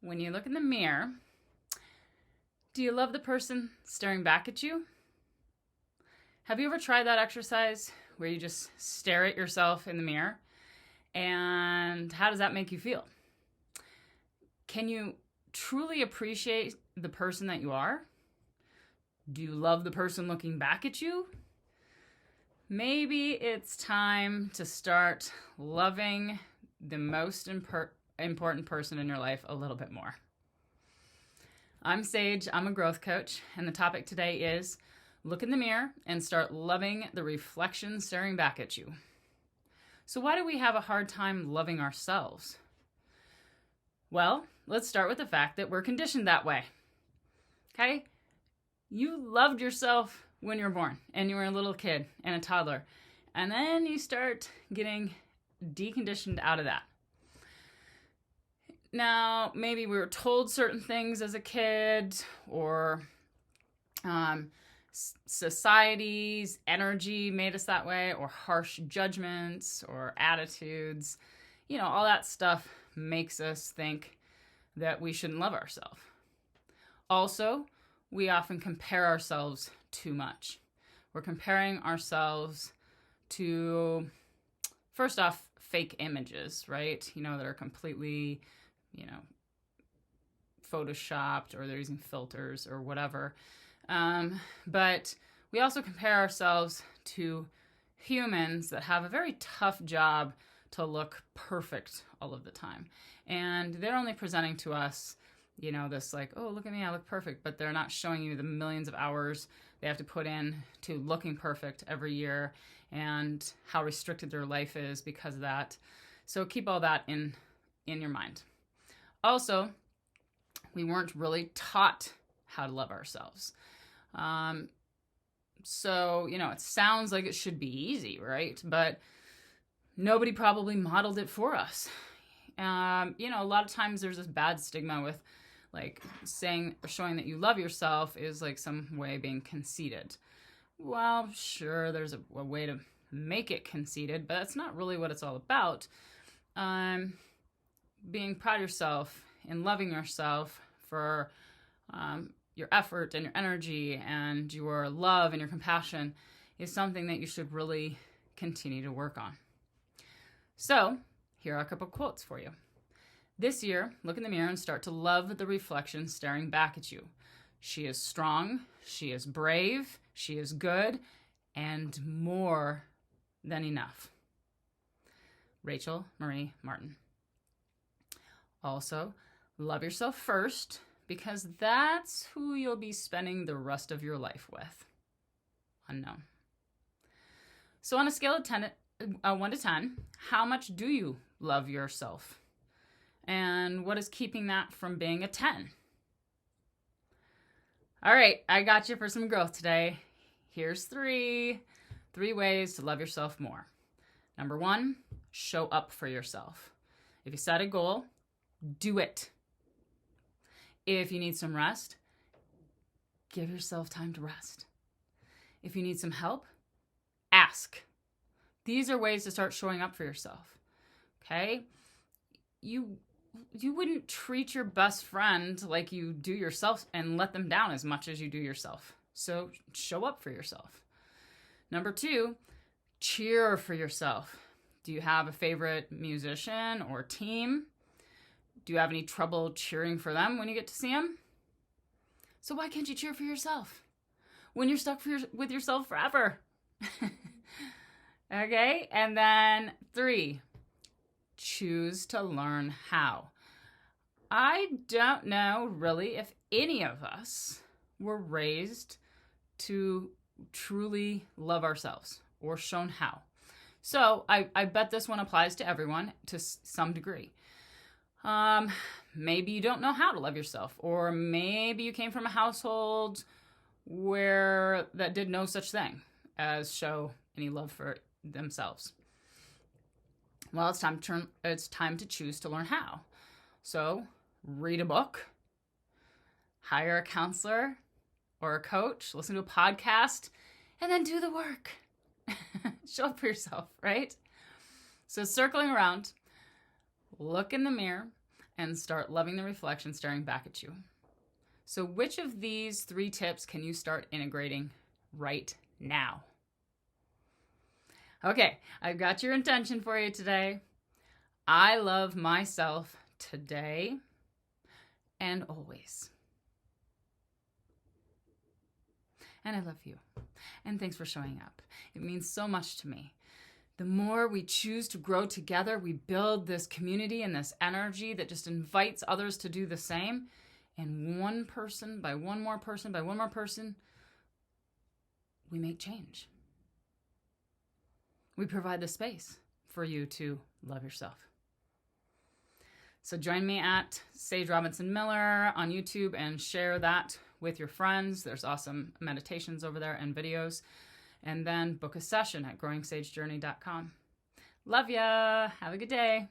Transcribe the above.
When you look in the mirror, do you love the person staring back at you? Have you ever tried that exercise where you just stare at yourself in the mirror? And how does that make you feel? Can you truly appreciate the person that you are? Do you love the person looking back at you? Maybe it's time to start loving the most important person in your life a little bit more. I'm Sage, I'm a growth coach, and the topic today is look in the mirror and start loving the reflection staring back at you. So why do we have a hard time loving ourselves? Well, let's start with the fact that we're conditioned that way. Okay? You loved yourself when you were born and you were a little kid and a toddler, and then you start getting deconditioned out of that. Now, maybe we were told certain things as a kid, or society's energy made us that way, or harsh judgments or attitudes. All that stuff makes us think that we shouldn't love ourselves. Also, we often compare ourselves too much. We're comparing ourselves to, first off, fake images, right? That are completely photoshopped, or they're using filters or whatever. But we also compare ourselves to humans that have a very tough job to look perfect all of the time. And they're only presenting to us, this like, oh, look at me, I look perfect. But they're not showing you the millions of hours they have to put in to looking perfect every year and how restricted their life is because of that. So keep all that in your mind. Also, we weren't really taught how to love ourselves. So, it sounds like it should be easy, right? But nobody probably modeled it for us. A lot of times there's this bad stigma with like saying or showing that you love yourself is like some way being conceited. Well, sure, there's a way to make it conceited, but that's not really what it's all about. Being proud of yourself and loving yourself for your effort and your energy and your love and your compassion is something that you should really continue to work on. So, here are a couple quotes for you. This year, look in the mirror and start to love the reflection staring back at you. She is strong, she is brave, she is good, and more than enough. Rachel Marie Martin. Also, love yourself first, because that's who you'll be spending the rest of your life with. Unknown. So on a scale of 1 to 10, how much do you love yourself? And what is keeping that from being a 10? All right, I got you for some growth today. Here's three ways to love yourself more. Number 1, show up for yourself. If you set a goal, do it. If you need some rest, give yourself time to rest. If you need some help, ask. These are ways to start showing up for yourself. Okay? You wouldn't treat your best friend like you do yourself and let them down as much as you do yourself. So show up for yourself. Number 2, cheer for yourself. Do you have a favorite musician or team? Do you have any trouble cheering for them when you get to see them? So why can't you cheer for yourself when you're stuck with yourself forever? Okay, and then 3, choose to learn how. I don't know really if any of us were raised to truly love ourselves or shown how. So I bet this one applies to everyone to some degree. Maybe you don't know how to love yourself, or maybe you came from a household where that did no such thing as show any love for themselves. Well, it's time to choose to learn how. So, read a book, hire a counselor or a coach, listen to a podcast, and then do the work. Show up for yourself, right? So circling around, look in the mirror and start loving the reflection staring back at you. So which of these 3 tips can you start integrating right now? Okay, I've got your intention for you today. I love myself today and always. And I love you. And thanks for showing up. It means so much to me. The more we choose to grow together, we build this community and this energy that just invites others to do the same. And one person by one more person by one more person, we make change. We provide the space for you to love yourself. So join me at Sage Robinson Miller on YouTube and share that with your friends. There's awesome meditations over there and videos. And then book a session at growingsagejourney.com. Love ya. Have a good day.